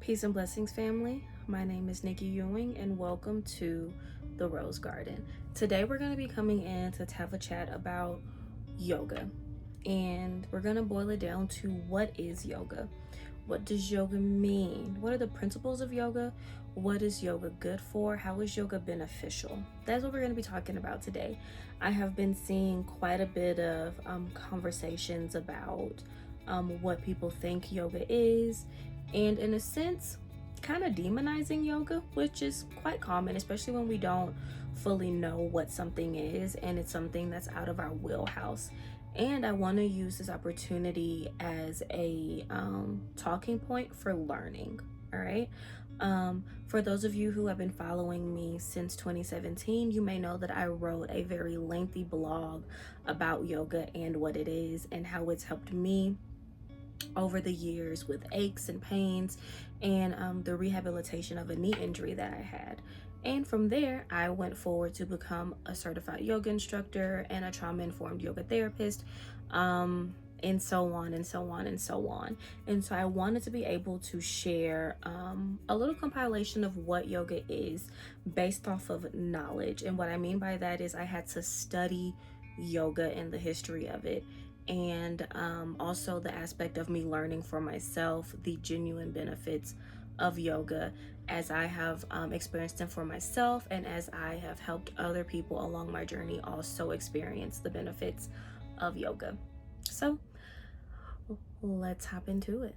Peace and blessings, family. My name is Nikki Ewing, and welcome to the Rose Garden. Today, we're going to be coming in to have a chat about yoga, and we're going to boil it down to what is yoga? What does yoga mean? What are the principles of yoga? What is yoga good for? How is yoga beneficial? That's what we're going to be talking about today. I have been seeing quite a bit of conversations about what people think yoga is, and in a sense, kind of demonizing yoga, which is quite common, especially when we don't fully know what something is and it's something that's out of our wheelhouse. And I want to use this opportunity as a talking point for learning. All right. For those of you who have been following me since 2017, you may know that I wrote a very lengthy blog about yoga and what it is and how it's helped me over the years with aches and pains and the rehabilitation of a knee injury that I had. And from there, I went forward to become a certified yoga instructor and a trauma-informed yoga therapist, and so on and so on and so on. And so I wanted to be able to share a little compilation of what yoga is based off of knowledge. And what I mean by that is I had to study yoga and the history of it, and also the aspect of me learning for myself the genuine benefits of yoga as I have experienced them for myself, and as I have helped other people along my journey also experience the benefits of yoga. So let's hop into it.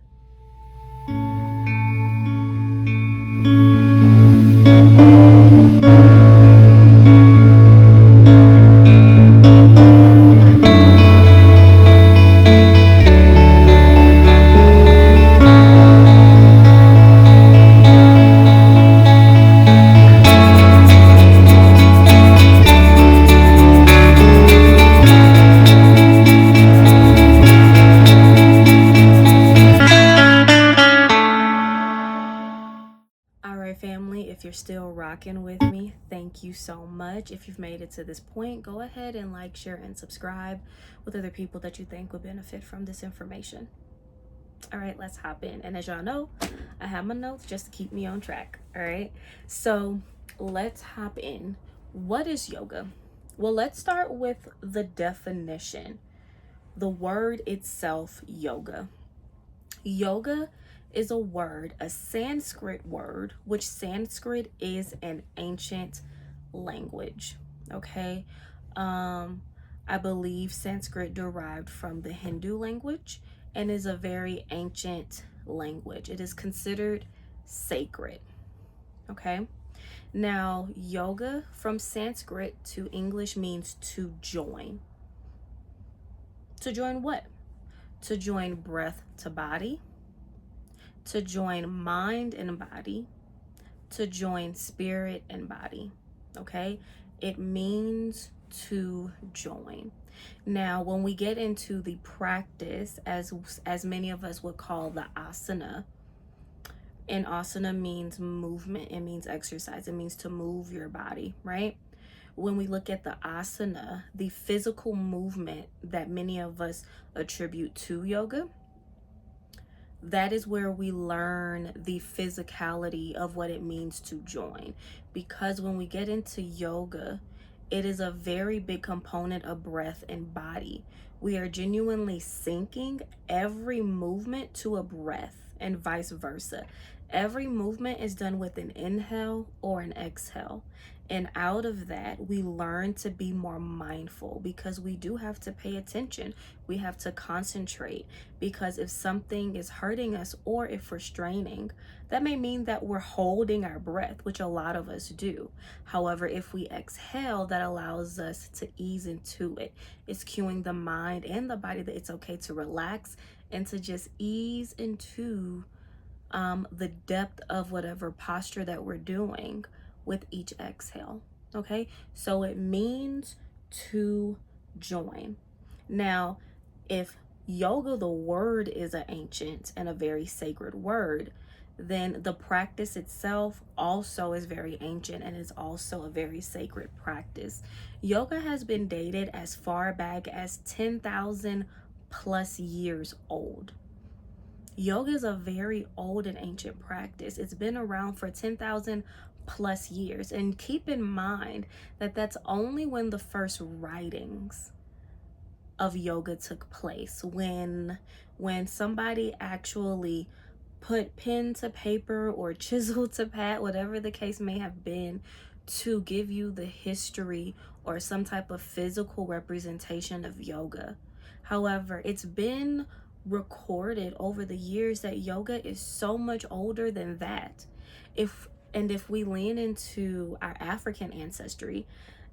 Family, if you're still rocking with me, thank you so much. If you've made it to this point, go ahead and like, share, and subscribe with other people that you think would benefit from this information. All right, let's hop in. And as y'all know, I have my notes just to keep me on track. All right, so let's hop in. What is yoga? Well, let's start with the definition. The word itself, yoga. Yoga is a word, a Sanskrit word, which Sanskrit is an ancient language. Okay. I believe Sanskrit derived from the Hindu language and is a very ancient language. It is considered sacred. Okay. Now, yoga from Sanskrit to English means to join. To join what? To join breath to body, to join mind and body, to join spirit and body. Okay, it means to join. Now, when we get into the practice, as many of us would call the asana, and asana means movement, it means exercise, it means to move your body, right? When we look at the asana, the physical movement that many of us attribute to yoga, that is where we learn the physicality of what it means to join. Because when we get into yoga, it is a very big component of breath and body. We are genuinely syncing every movement to a breath and vice versa. Every movement is done with an inhale or an exhale. And out of that, we learn to be more mindful, because we do have to pay attention. We have to concentrate, because if something is hurting us or if we're straining, that may mean that we're holding our breath, which a lot of us do. However, if we exhale, that allows us to ease into it. It's cueing the mind and the body that it's okay to relax and to just ease into the depth of whatever posture that we're doing with each exhale. Okay, so it means to join. Now, if yoga, the word, is an ancient and a very sacred word, then the practice itself also is very ancient and is also a very sacred practice. Yoga has been dated as far back as 10,000 plus years old. Yoga is a very old and ancient practice. It's been around for 10,000 plus years. And keep in mind that that's only when the first writings of yoga took place, when somebody actually put pen to paper or chisel to pad, whatever the case may have been, to give you the history or some type of physical representation of yoga. However, it's been recorded over the years that yoga is so much older than that. If we lean into our African ancestry,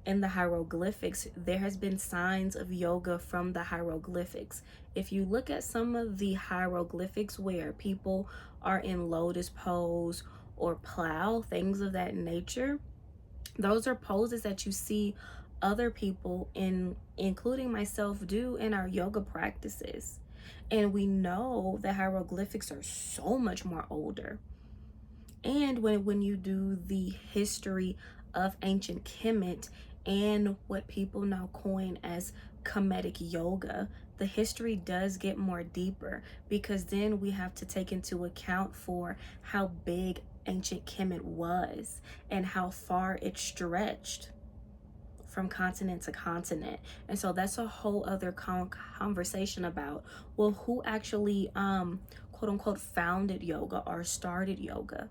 in the hieroglyphics, there has been signs of yoga from the hieroglyphics. If you look at some of the hieroglyphics where people are in lotus pose or plow, things of that nature, those are poses that you see other people, including myself, do in our yoga practices. And we know the hieroglyphics are so much more older. And when you do the history of ancient Kemet and what people now coin as Kemetic yoga, the history does get more deeper, because then we have to take into account for how big ancient Kemet was and how far it stretched from continent to continent. And so that's a whole other conversation about, well, who actually quote unquote founded yoga or started yoga,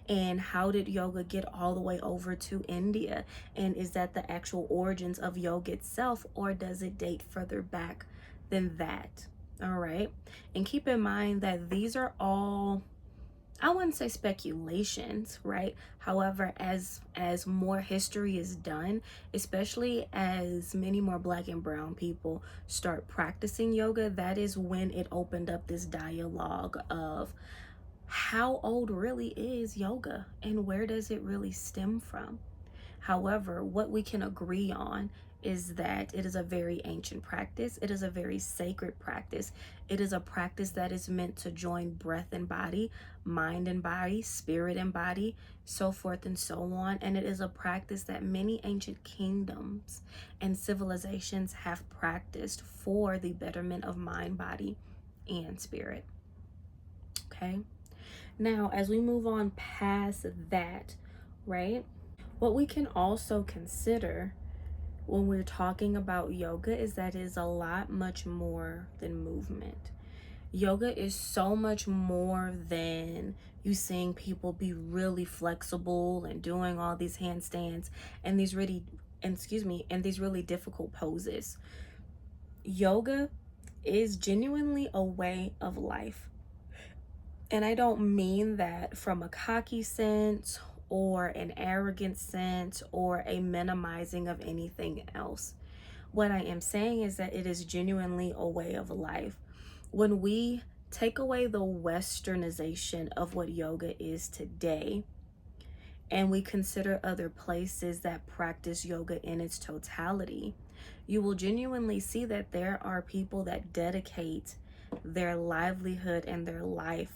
and how did yoga get all the way over to India, and is that the actual origins of yoga itself, or does it date further back than that? All right, and keep in mind that these are all, I wouldn't say speculations, right? However, as more history is done, especially as many more Black and brown people start practicing yoga, that is when it opened up this dialogue of how old really is yoga and where does it really stem from. However, what we can agree on is that it is a very ancient practice. It is a very sacred practice. It is a practice that is meant to join breath and body, mind and body, spirit and body, so forth and so on. And it is a practice that many ancient kingdoms and civilizations have practiced for the betterment of mind, body, and spirit. Okay. Now, as we move on past that, right? What we can also consider when we're talking about yoga is that it is a lot much more than movement. Yoga is so much more than you seeing people be really flexible and doing all these handstands and these really difficult poses. Yoga is genuinely a way of life. And I don't mean that from a cocky sense or an arrogant sense or a minimizing of anything else. What I am saying is that it is genuinely a way of life. When we take away the westernization of what yoga is today, and we consider other places that practice yoga in its totality, you will genuinely see that there are people that dedicate their livelihood and their life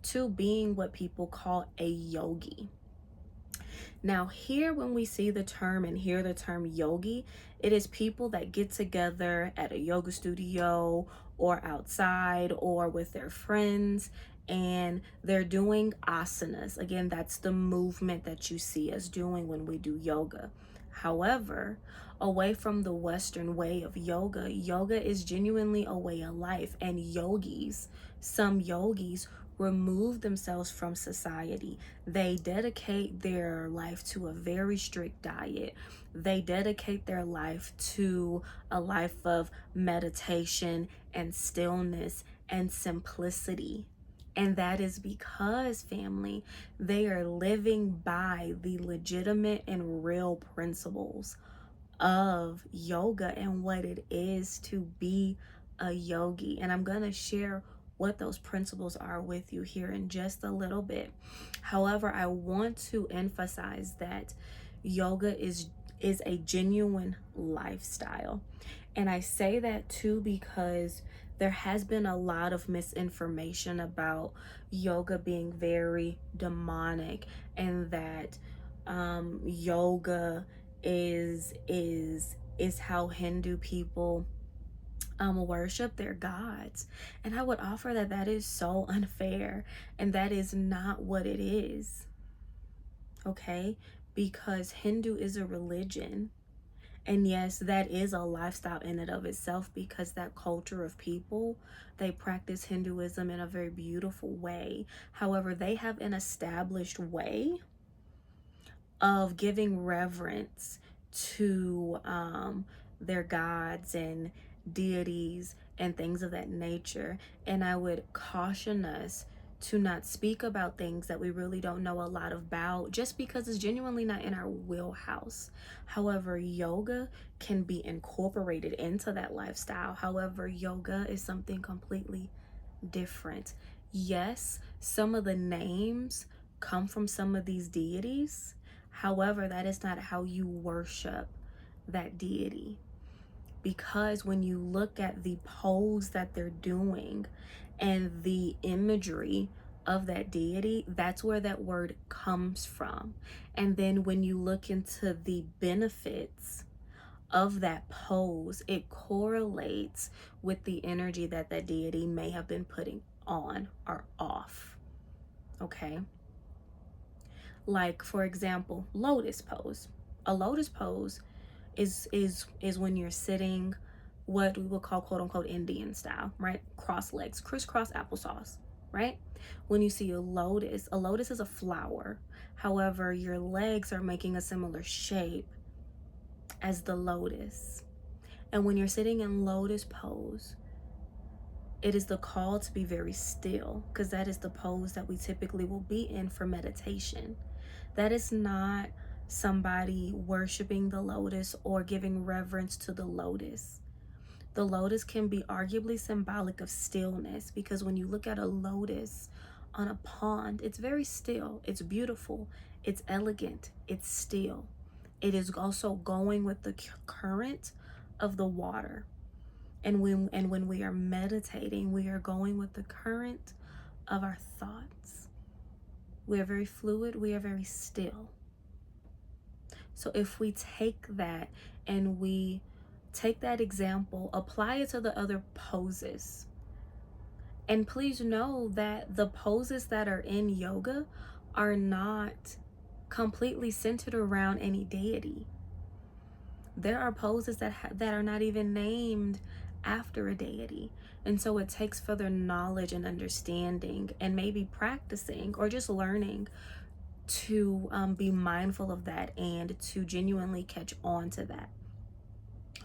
to being what people call a yogi. Now, here, when we see the term and hear the term yogi, it is people that get together at a yoga studio or outside or with their friends, and they're doing asanas. Again, that's the movement that you see us doing when we do yoga. However, away from the Western way of yoga, yoga is genuinely a way of life. And some yogis remove themselves from society. They dedicate their life to a very strict diet. They dedicate their life to a life of meditation and stillness and simplicity. And that is because, family, they are living by the legitimate and real principles of yoga and what it is to be a yogi. And I'm going to share what those principles are with you here in just a little bit. However, I want to emphasize that yoga is a genuine lifestyle. And I say that too because there has been a lot of misinformation about yoga being very demonic, and that yoga is how Hindu people worship their gods. And I would offer that that is so unfair, and that is not what it is. Okay? Because Hindu is a religion. And yes, that is a lifestyle in and of itself, because that culture of people, they practice Hinduism in a very beautiful way. However, they have an established way of giving reverence to their gods and deities and things of that nature. And I would caution us to not speak about things that we really don't know a lot about, just because it's genuinely not in our wheelhouse. However, yoga can be incorporated into that lifestyle. However, yoga is something completely different. Yes, some of the names come from some of these deities. However, that is not how you worship that deity. Because when you look at the pose that they're doing and the imagery of that deity, that's where that word comes from. And then when you look into the benefits of that pose, it correlates with the energy that that deity may have been putting on or off. Okay? Like, for example, lotus pose. A lotus pose is when you're sitting what we would call quote unquote Indian style, right? Cross legs, crisscross applesauce, right? When you see a lotus is a flower. However, your legs are making a similar shape as the lotus. And when you're sitting in lotus pose, it is the call to be very still, because that is the pose that we typically will be in for meditation. That is not somebody worshiping the lotus or giving reverence to the lotus. The lotus can be arguably symbolic of stillness, because when you look at a lotus on a pond, it's very still, it's beautiful, it's elegant, it's still. It is also going with the current of the water. And when we are meditating, we are going with the current of our thoughts. We are very fluid, we are very still. So if we take that and we take that example, apply it to the other poses. And please know that the poses that are in yoga are not completely centered around any deity. There are poses that are not even named after a deity. And so it takes further knowledge and understanding, and maybe practicing or just learning to be mindful of that and to genuinely catch on to that.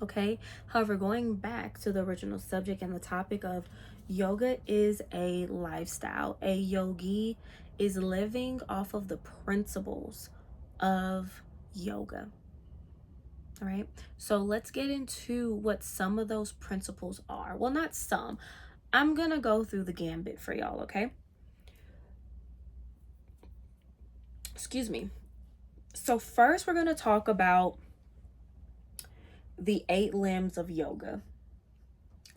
Okay. However, going back to the original subject and the topic of yoga is a lifestyle. A yogi is living off of the principles of yoga. All right. So let's get into what some of those principles are. Well, not some. I'm going to go through the gambit for y'all. Okay. Excuse me. So first, we're going to talk about the 8 limbs of yoga.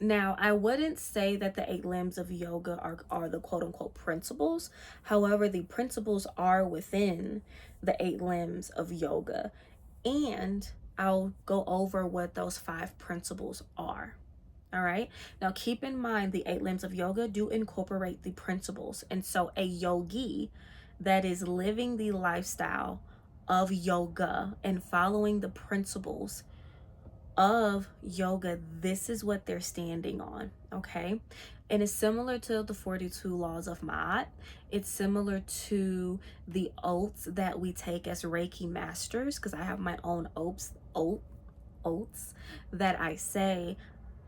Now, I wouldn't say that the 8 limbs of yoga are the quote unquote principles. However, the principles are within the 8 limbs of yoga. And I'll go over what those 5 principles are. All right. Now, keep in mind the 8 limbs of yoga do incorporate the principles. And so a yogi that is living the lifestyle of yoga and following the principles of yoga, this is what they're standing on. Okay. And it's similar to the 42 laws of Ma'at. It's similar to the oaths that we take as Reiki masters, because I have my own oaths that I say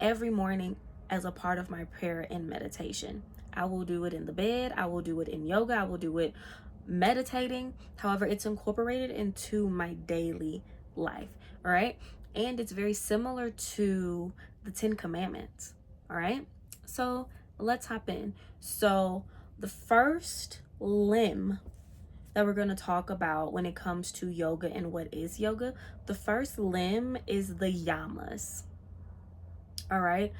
every morning as a part of my prayer and meditation. I will do it in the bed. I will do it in yoga. I will do it meditating. However, it's incorporated into my daily life. All right. And it's very similar to the 10 Commandments. All right. So let's hop in. So the first limb that we're going to talk about when it comes to yoga and what is yoga, the first limb is the yamas. All right.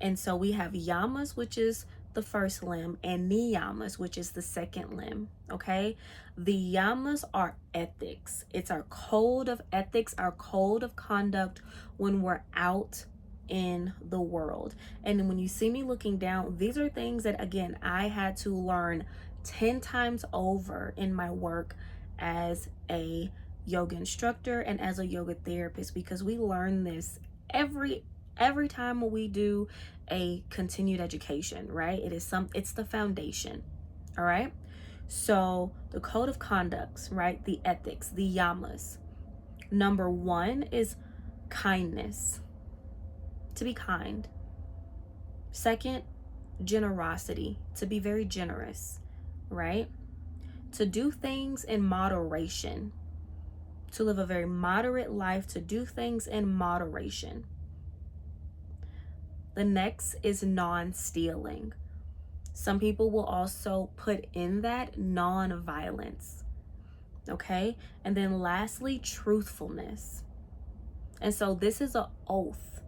And so we have yamas, which is the first limb, and niyamas, which is the second limb. Okay. The yamas are ethics. It's our code of ethics, our code of conduct when we're out in the world. And when you see me looking down, these are things that, again, I had to learn 10 times over in my work as a yoga instructor and as a yoga therapist, because we learn this every time we do a continued education, right? It's the foundation. All right. So the code of conducts, right? The ethics, the yamas. Number 1 is kindness, to be kind. Second, generosity, to be very generous, right? To do things in moderation, to live a very moderate life, to do things in moderation. The next is non-stealing. Some people will also put in that non-violence, okay? And then lastly, truthfulness. And so this is an oath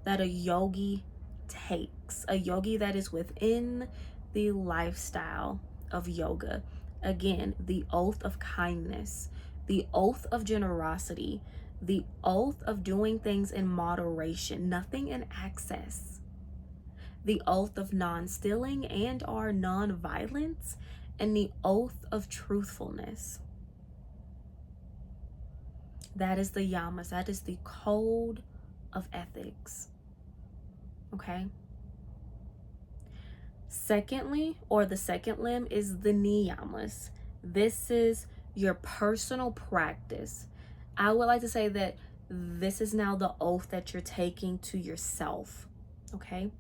that a yogi takes, a yogi that is within the lifestyle of yoga. Again, the oath of kindness, the oath of generosity, the oath of doing things in moderation, nothing in excess, the oath of non-stealing and or non-violence, and the oath of truthfulness. That is the yamas. That is the code of ethics. Okay. Secondly, or the second limb, is the niyamas. This is your personal practice. I would like to say that this is now the oath that you're taking to yourself. Okay.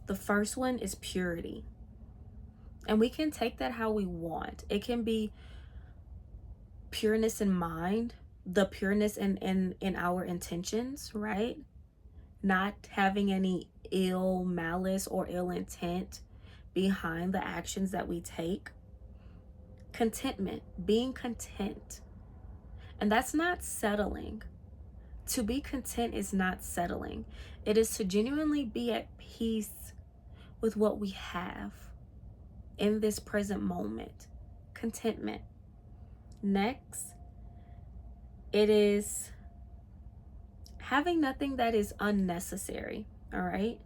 The first one is purity. And we can take that how we want. It can be pureness in mind, the pureness in our intentions, right? Not having any ill malice or ill intent behind the actions that we take. Contentment, being content. And that's not settling. To be content is not settling. It is to genuinely be at peace with what we have in this present moment. Contentment. Next, it is having nothing that is unnecessary. All right.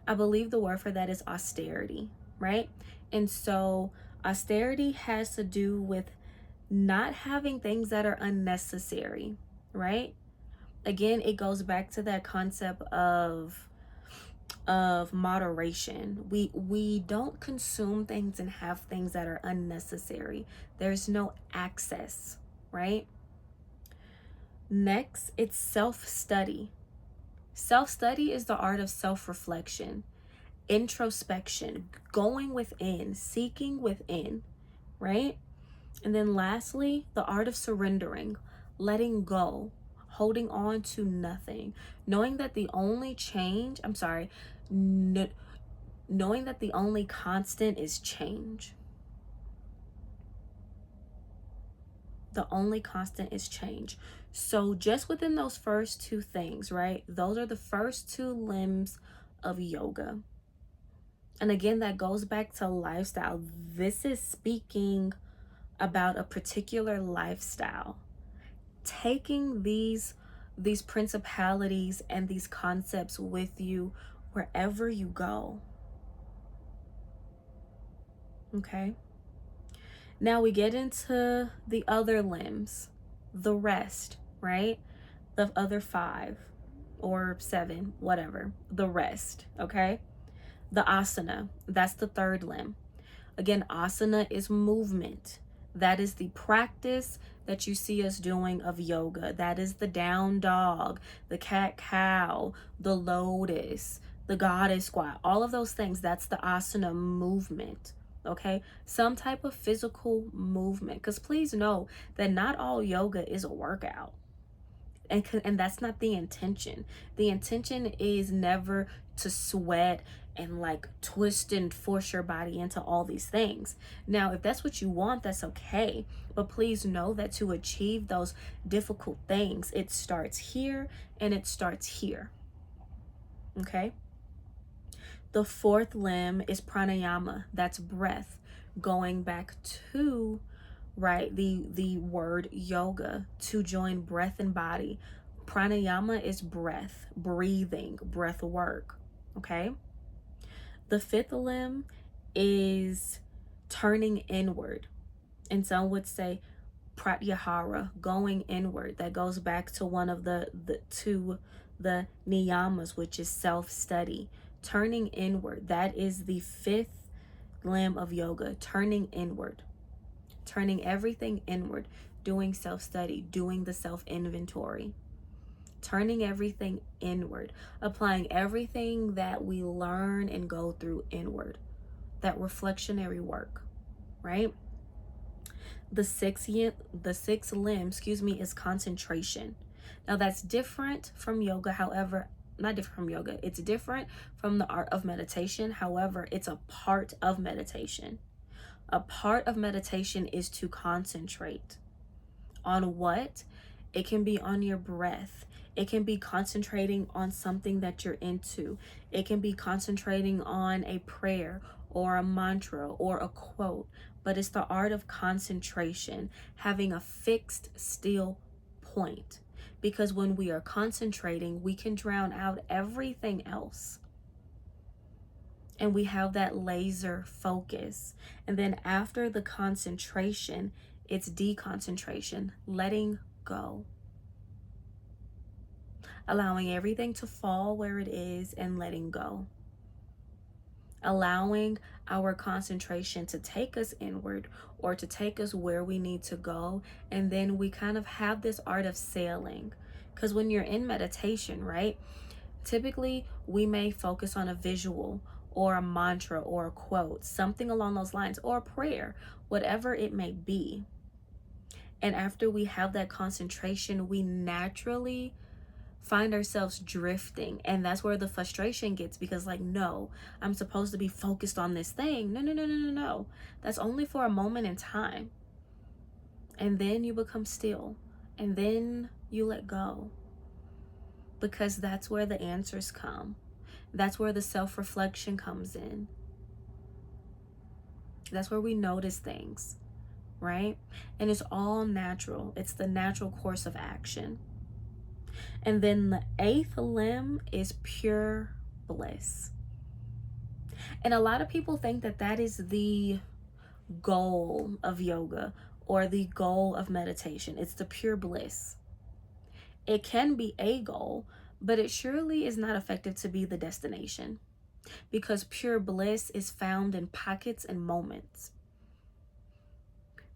I believe the word for that is austerity, right? And so austerity has to do with not having things that are unnecessary, right? Again, it goes back to that concept of moderation. We don't consume things and have things that are unnecessary. There's no access, right? Next, it's self-study. Self-study is the art of self-reflection, introspection, going within, seeking within, right? And then lastly, the art of surrendering, letting go, holding on to nothing, knowing that the only knowing that the only constant is change. The only constant is change. So just within those first two things, right? Those are the first two limbs of yoga. And again, that goes back to lifestyle. This is speaking about a particular lifestyle. Taking these principalities and these concepts with you wherever you go. Okay. Now we get into the other limbs, the rest, right? The other 5 or 7, whatever, the rest, okay? The asana, that's the third limb. Again, asana is movement. That is the practice that you see us doing of yoga. That is the down dog, the cat cow, the lotus, the goddess squat, all of those things. That's the asana movement. Okay, some type of physical movement, because please know that not all yoga is a workout, and that's not the intention. The intention is never to sweat and like twist and force your body into all these things. Now, if that's what you want, that's okay, but please know that to achieve those difficult things, it starts here and it starts here. Okay. The fourth limb is pranayama. That's breath. Going back to, right, the word yoga, to join breath and body. Pranayama is breath, breathing, breath work. Okay. The fifth limb is turning inward. And some would say pratyahara, going inward. That goes back to one of the niyamas, which is self-study. Turning inward. That is the fifth limb of yoga, turning inward. Turning everything inward, doing self-study, doing the self-inventory. Turning everything inward, applying everything that we learn and go through inward. That reflectionary work, right? The sixth limb, is concentration. Now that's different from yoga. However, not different from yoga. It's different from the art of meditation. However, it's a part of meditation. A part of meditation is to concentrate. On what? It can be on your breath. It can be concentrating on something that you're into. It can be concentrating on a prayer or a mantra or a quote. But it's the art of concentration, having a fixed, still point. Because when we are concentrating, we can drown out everything else. And we have that laser focus. And then after the concentration, it's deconcentration, letting go. Allowing everything to fall where it is and letting go. Allowing our concentration to take us inward or to take us where we need to go. And then we kind of have this art of sailing. Because when you're in meditation, right, typically we may focus on a visual or a mantra or a quote, something along those lines, or a prayer, whatever it may be. And after we have that concentration, we naturally find ourselves drifting. And that's where the frustration gets, because like, no, I'm supposed to be focused on this thing. No. That's only for a moment in time. And then you become still. And then you let go. Because that's where the answers come. That's where the self-reflection comes in. That's where we notice things, right? And it's all natural. It's the natural course of action. And then the eighth limb is pure bliss. And a lot of people think that that is the goal of yoga or the goal of meditation. It's the pure bliss. It can be a goal, but it surely is not effective to be the destination, because pure bliss is found in pockets and moments.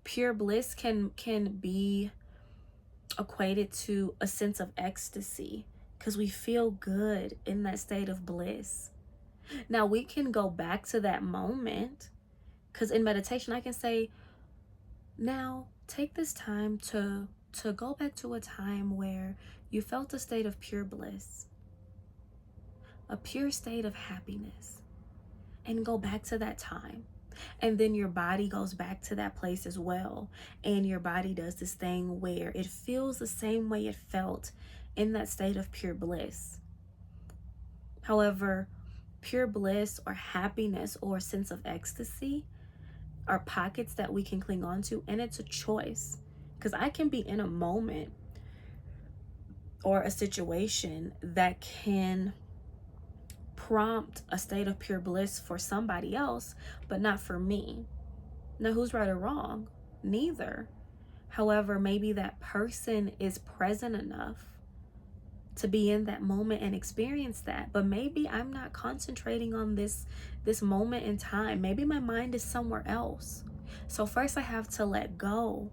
Pure bliss can be equated to a sense of ecstasy, because we feel good in that state of bliss. Now we can go back to that moment, because in meditation I can say, now take this time to go back to a time where you felt a state of pure bliss, a pure state of happiness, and go back to that time. And then your body goes back to that place as well. And your body does this thing where it feels the same way it felt in that state of pure bliss. However, pure bliss or happiness or sense of ecstasy are pockets that we can cling on to, and it's a choice. Because I can be in a moment or a situation that can prompt a state of pure bliss for somebody else, but not for me. Now, who's right or wrong? Neither. However, maybe that person is present enough to be in that moment and experience that, but maybe I'm not concentrating on this moment in time. Maybe my mind is somewhere else. So first I have to let go,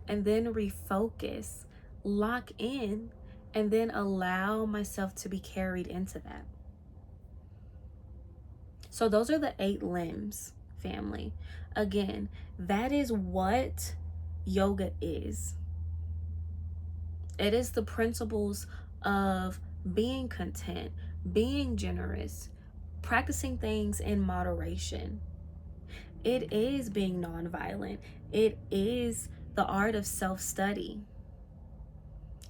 and then refocus, lock in, and then allow myself to be carried into that. So those are the 8 limbs, family. Again, that is what yoga is. It is the principles of being content, being generous, practicing things in moderation. It is being nonviolent. It is the art of self-study.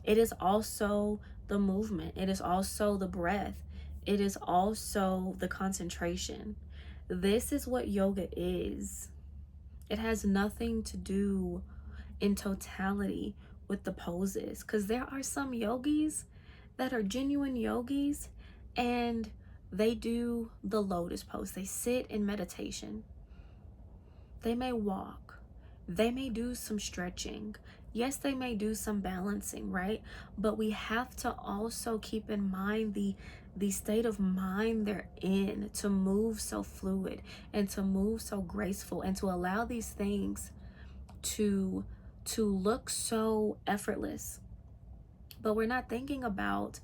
It is also the movement. It is also the breath. It is also the concentration. This is what yoga is. It has nothing to do in totality with the poses, because there are some yogis that are genuine yogis and they do the lotus pose. They sit in meditation. They may walk. They may do some stretching. Yes, they may do some balancing, right? But we have to also keep in mind the state of mind they're in to move so fluid and to move so graceful and to allow these things to look so effortless. But we're not thinking about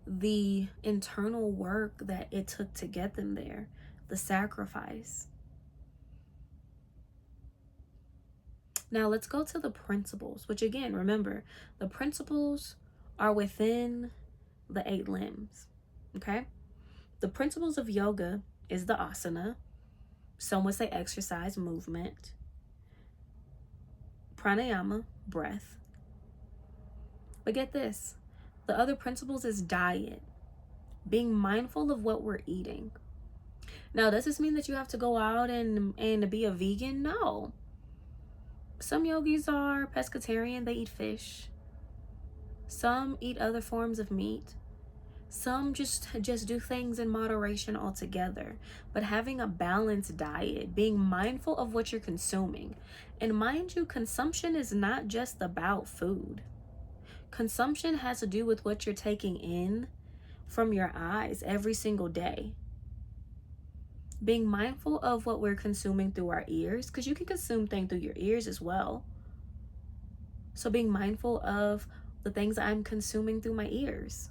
the internal work that it took to get them there, the sacrifice. Now let's go to the principles, which again, remember, the principles are within the 8 limbs, okay? The principles of yoga is the asana. Some would say exercise, movement. Pranayama, breath. But get this, the other principles is diet, being mindful of what we're eating. Now, does this mean that you have to go out and be a vegan? No. Some yogis are pescatarian, they eat fish. Some eat other forms of meat. Some just do things in moderation altogether. But having a balanced diet, being mindful of what you're consuming. And mind you, consumption is not just about food. Consumption has to do with what you're taking in from your eyes every single day. Being mindful of what we're consuming through our ears, because you can consume things through your ears as well. So being mindful of the things I'm consuming through my ears,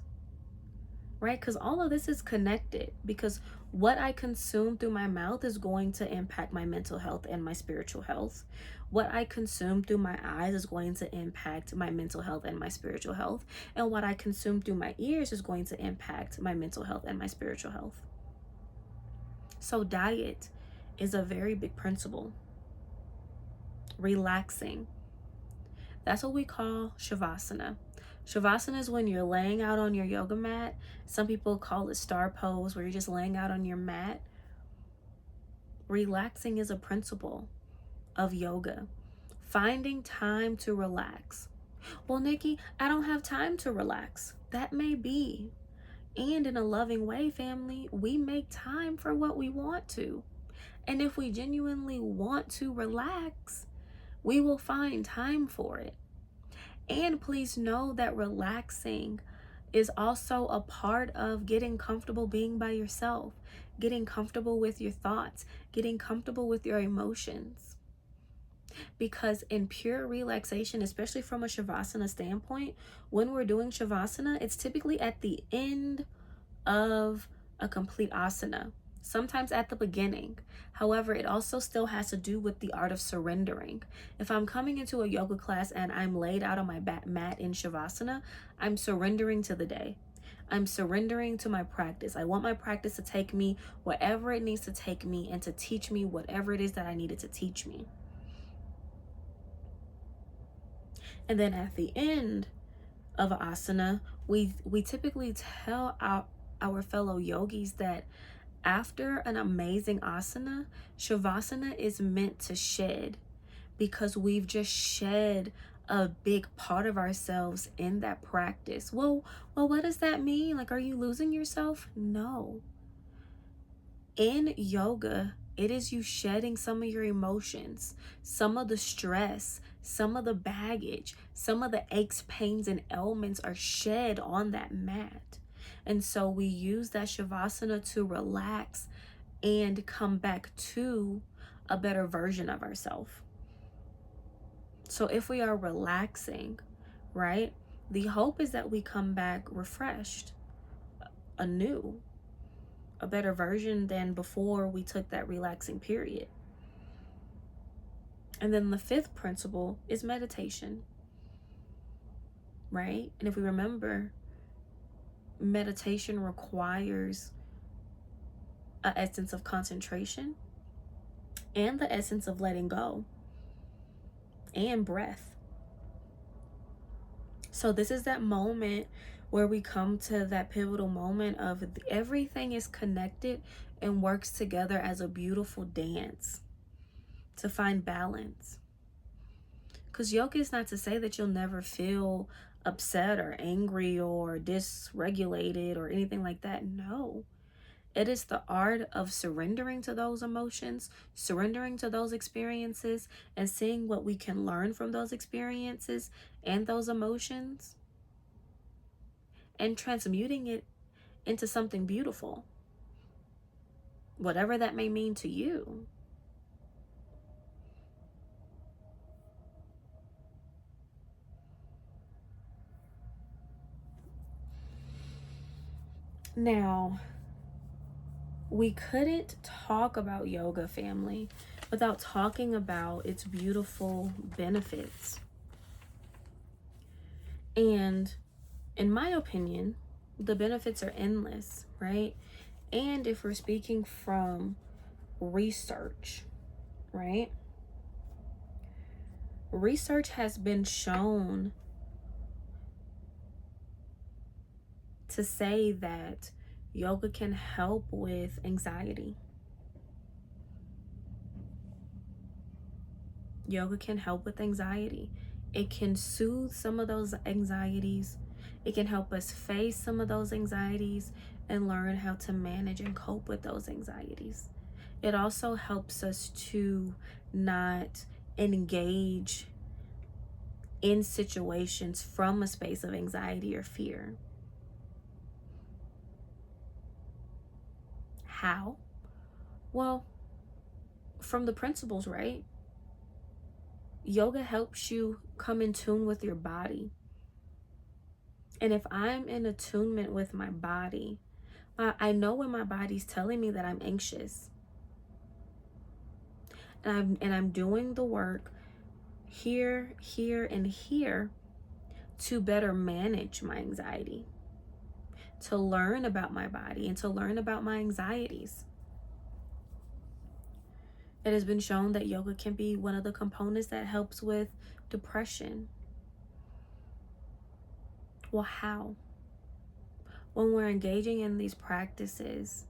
right? Because all of this is connected, because what I consume through my mouth is going to impact my mental health and my spiritual health. What I consume through my eyes is going to impact my mental health and my spiritual health. And what I consume through my ears is going to impact my mental health and my spiritual health. So diet is a very big principle. Relaxing. That's what we call Shavasana. Shavasana is when you're laying out on your yoga mat. Some people call it star pose, where you're just laying out on your mat. Relaxing is a principle of yoga. Finding time to relax. Well, Nikki, I don't have time to relax. That may be. And in a loving way, family, we make time for what we want to. And if we genuinely want to relax, we will find time for it. And please know that relaxing is also a part of getting comfortable being by yourself, getting comfortable with your thoughts, getting comfortable with your emotions. Because in pure relaxation, especially from a Shavasana standpoint, when we're doing Shavasana, it's typically at the end of a complete asana, sometimes at the beginning. However, it also still has to do with the art of surrendering. If I'm coming into a yoga class and I'm laid out on my mat in Shavasana, I'm surrendering to the day. I'm surrendering to my practice. I want my practice to take me wherever it needs to take me and to teach me whatever it is that I needed to teach me. And then at the end of an asana, we typically tell our fellow yogis that after an amazing asana, Shavasana is meant to shed, because we've just shed a big part of ourselves in that practice. Well, what does that mean? Like, are you losing yourself? No. In yoga, it is you shedding some of your emotions, some of the stress, some of the baggage, some of the aches, pains, and ailments are shed on that mat. And so we use that Shavasana to relax and come back to a better version of ourselves. So if we are relaxing, right, the hope is that we come back refreshed, anew, a better version than before we took that relaxing period. And then the 5th principle is meditation, right? And if we remember, meditation requires an essence of concentration and the essence of letting go and breath. So this is that moment where we come to that pivotal moment of everything is connected and works together as a beautiful dance to find balance. Because yoga is not to say that you'll never feel upset or angry or dysregulated or anything like that. No. It is the art of surrendering to those emotions, surrendering to those experiences, and seeing what we can learn from those experiences and those emotions and transmuting it into something beautiful, whatever that may mean to you. Now, we couldn't talk about yoga, family, without talking about its beautiful benefits. And in my opinion, the benefits are endless, right? And if we're speaking from research, right? Research has been shown to say that yoga can help with anxiety. Yoga can help with anxiety. It can soothe some of those anxieties. It can help us face some of those anxieties and learn how to manage and cope with those anxieties. It also helps us to not engage in situations from a space of anxiety or fear. How? Well, from the principles, right? Yoga helps you come in tune with your body. And if I'm in attunement with my body, I know when my body's telling me that I'm anxious. And I'm doing the work here, and here to better manage my anxiety, to learn about my body and to learn about my anxieties. It has been shown that yoga can be one of the components that helps with depression. Well, how? When we're engaging in these practices,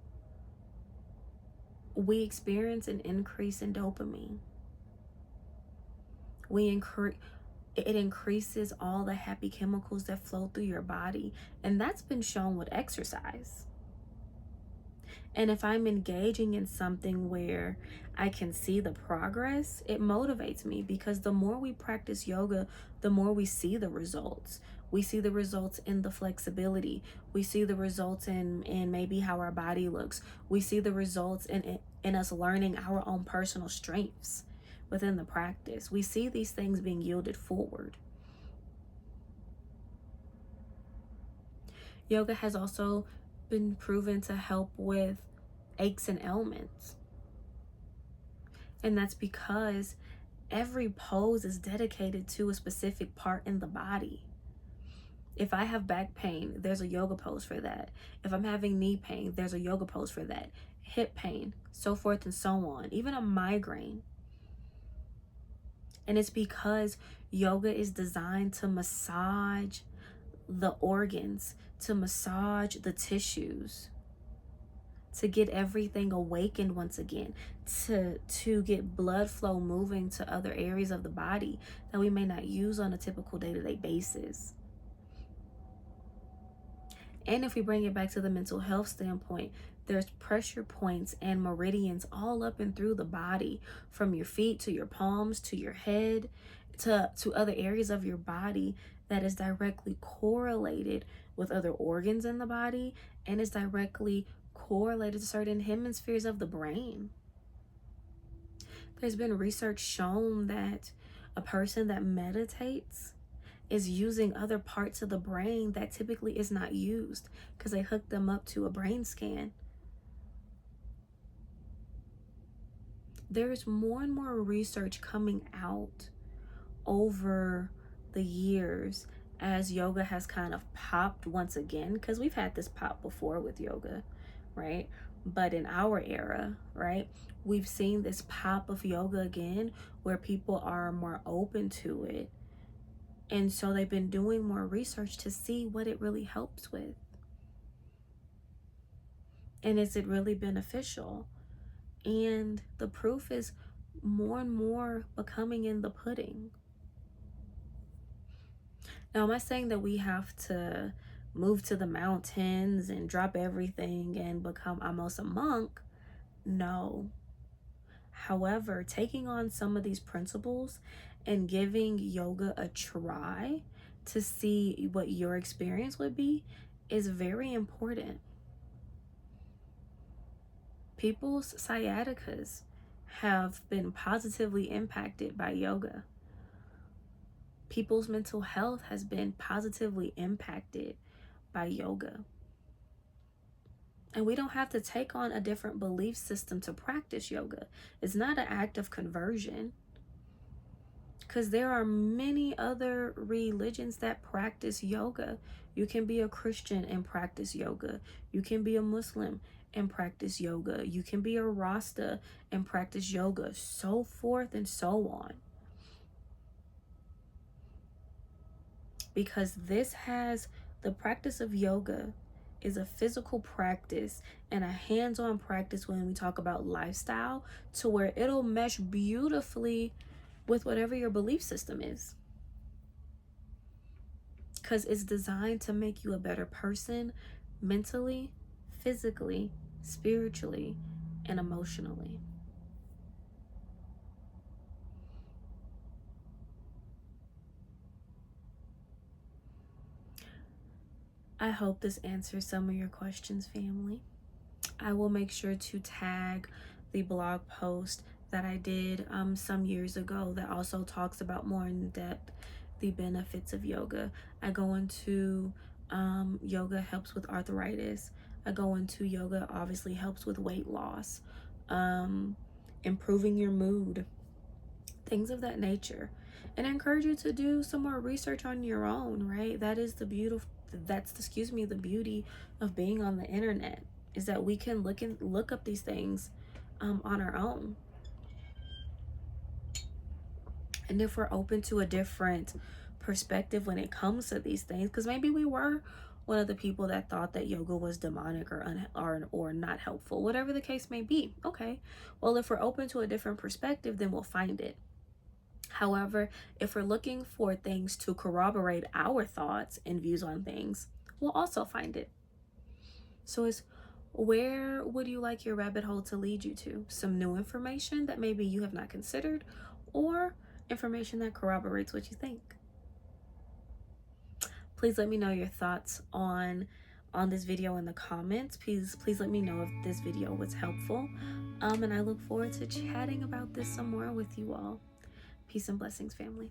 we experience an increase in dopamine. It increases all the happy chemicals that flow through your body, and that's been shown with exercise. And if I'm engaging in something where I can see the progress, it motivates me, because the more we practice yoga, the more we see the results. We see the results in the flexibility. We see the results in maybe how our body looks. We see the results in us learning our own personal strengths within the practice. We see these things being yielded forward. Yoga has also been proven to help with aches and ailments. And that's because every pose is dedicated to a specific part in the body. If I have back pain, there's a yoga pose for that. If I'm having knee pain, there's a yoga pose for that. Hip pain, so forth and so on. Even a migraine. And it's because yoga is designed to massage the organs, to massage the tissues, to get everything awakened once again, to get blood flow moving to other areas of the body that we may not use on a typical day-to-day basis. And if we bring it back to the mental health standpoint, there's pressure points and meridians all up and through the body, from your feet to your palms to your head to other areas of your body, that is directly correlated with other organs in the body and is directly correlated to certain hemispheres of the brain. There's been research shown that a person that meditates is using other parts of the brain that typically is not used, because they hook them up to a brain scan. There's more and more research coming out over the years as yoga has kind of popped once again, because we've had this pop before with yoga, right? But in our era, right, we've seen this pop of yoga again, where people are more open to it. And so they've been doing more research to see what it really helps with. And is it really beneficial? And the proof is more and more becoming in the pudding. Now, am I saying that we have to move to the mountains and drop everything and become almost a monk? No. However, taking on some of these principles and giving yoga a try to see what your experience would be is very important. People's sciaticas have been positively impacted by yoga. People's mental health has been positively impacted by yoga. And we don't have to take on a different belief system to practice yoga. It's not an act of conversion, because there are many other religions that practice yoga. You can be a Christian and practice yoga. You can be a Muslim and practice yoga. You can be a Rasta and practice yoga, so forth and so on. Because the practice of yoga is a physical practice and a hands-on practice when we talk about lifestyle, to where it'll mesh beautifully with whatever your belief system is, because it's designed to make you a better person mentally, physically, spiritually, and emotionally. I hope this answers some of your questions, family. I will make sure to tag the blog post that I did some years ago that also talks about more in depth the benefits of yoga. I go into yoga helps with arthritis. I go into yoga obviously helps with weight loss, improving your mood, things of that nature. And I encourage you to do some more research on your own, right? That is the beautiful the beauty of being on the internet, is that we can look up these things on our own. And if we're open to a different perspective when it comes to these things, because maybe we were one of the people that thought that yoga was demonic or not helpful, whatever the case may be. Okay, well, if we're open to a different perspective, then we'll find it. However, if we're looking for things to corroborate our thoughts and views on things, we'll also find it. So it's, where would you like your rabbit hole to lead you to? Some new information that maybe you have not considered, or information that corroborates what you think? Please let me know your thoughts on this video in the comments. Please let me know if this video was helpful. And I look forward to chatting about this some more with you all. Peace and blessings, family.